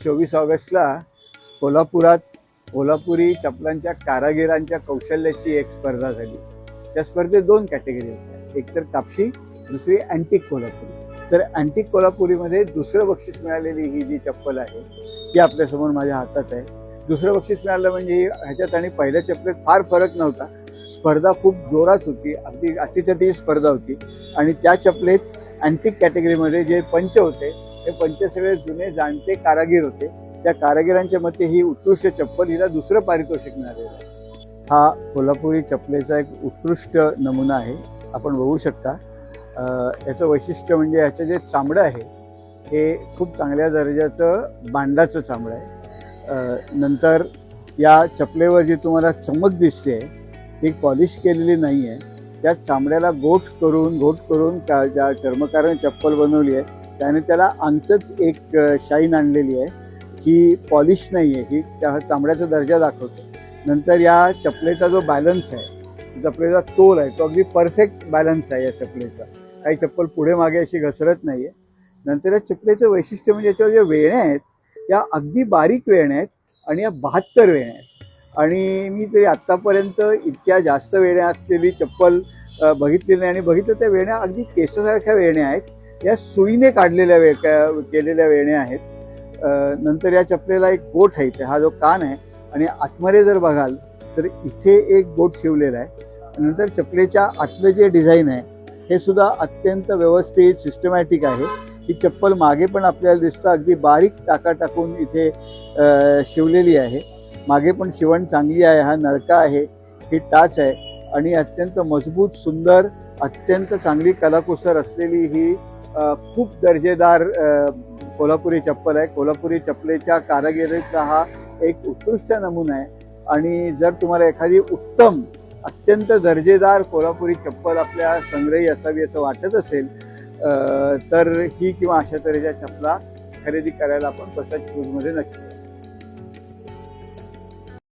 24 ऑगस्टला कोल्हापुरात कोल्हापुरी चपलांच्या कारागिरांच्या कौशल्याची एक स्पर्धा झाली. त्या स्पर्धेत 2 कॅटेगरी होत्या, एक तर कापशी, दुसरी अँटिक कोल्हापुरी. तर अँटिक कोल्हापुरीमध्ये दुसरं बक्षीस मिळालेली ही जी चप्पल आहे ती आपल्यासमोर माझ्या हातात आहे. दुसरं बक्षीस मिळालं म्हणजे ह्याच्यात आणि पहिल्या चप्पलेत फार फरक नव्हता. स्पर्धा खूप जोरात होती, अगदी अटीतटी स्पर्धा होती. आणि त्या चपलेत अँटिक कॅटेगरीमध्ये जे पंच होते हे पंच सगळे जुने जाणते कारागीर होते. त्या कारागिरांच्या मते ही उत्कृष्ट चप्पल, हिला दुसरं पारितोषिक मिळालेलं आहे. हा कोल्हापुरी चपलेचा एक उत्कृष्ट नमुना आहे, आपण बघू शकता. याचं वैशिष्ट्य म्हणजे याचं जे चामडं आहे हे खूप चांगल्या दर्जाचं बांडाचं चामडं आहे. नंतर या चपलेवर जी तुम्हाला चमक दिसते ती पॉलिश केलेली नाही आहे. त्या चामड्याला गोट करून ज्या चर्मकाराने चप्पल बनवली आहे त्याने त्याला आमचंच एक शाईन आणलेली आहे. ही पॉलिश नाही आहे, ही त्या चामड्याचा दर्जा दाखवतो. नंतर या चपलेचा जो बॅलन्स आहे, चपलेचा तोल आहे, तो अगदी परफेक्ट बॅलन्स आहे या चपलेचा. काही चप्पल पुढे मागे अशी घसरत नाही आहे. नंतर या चपलेचं वैशिष्ट्य म्हणजे याच्यावर ज्या वेण्या आहेत त्या अगदी बारीक वेण्या आहेत आणि या 72 वेण्या आहेत. आणि मी तरी आत्तापर्यंत इतक्या जास्त वेण्या असलेली चप्पल बघितली नाही. आणि बघितलं त्या वेण्या अगदी केसासारख्या वेण्या आहेत, या सुईने काढलेल्या केलेल्या वेण्या आहेत. नंतर या चपलेला एक गोठ आहे, हा जो कान आहे, आणि आतमध्ये जर बघाल तर इथे एक गोठ शिवलेला आहे. नंतर चपलेच्या आतलं जे डिझाईन आहे हे सुद्धा अत्यंत व्यवस्थित सिस्टमॅटिक आहे. ही चप्पल मागे पण आपल्याला दिसतं अगदी बारीक टाका टाकून इथे शिवलेली आहे. मागे पण शिवण चांगली आहे. हा नळका आहे, ही टाच आहे आणि अत्यंत मजबूत, सुंदर, अत्यंत चांगली कलाकुसर असलेली ही खूप दर्जेदार कोल्हापुरी चप्पल आहे. कोल्हापुरी चपलेच्या कारागिरीचा हा एक उत्कृष्ट नमुना आहे. आणि जर तुम्हाला एखादी उत्तम, अत्यंत दर्जेदार कोल्हापुरी चप्पल आपल्या संग्रही असावी असं वाटत असेल तर ही किंवा अशा तऱ्हेच्या चपला खरेदी करायला आपण प्रसाद शूजमध्ये नक्की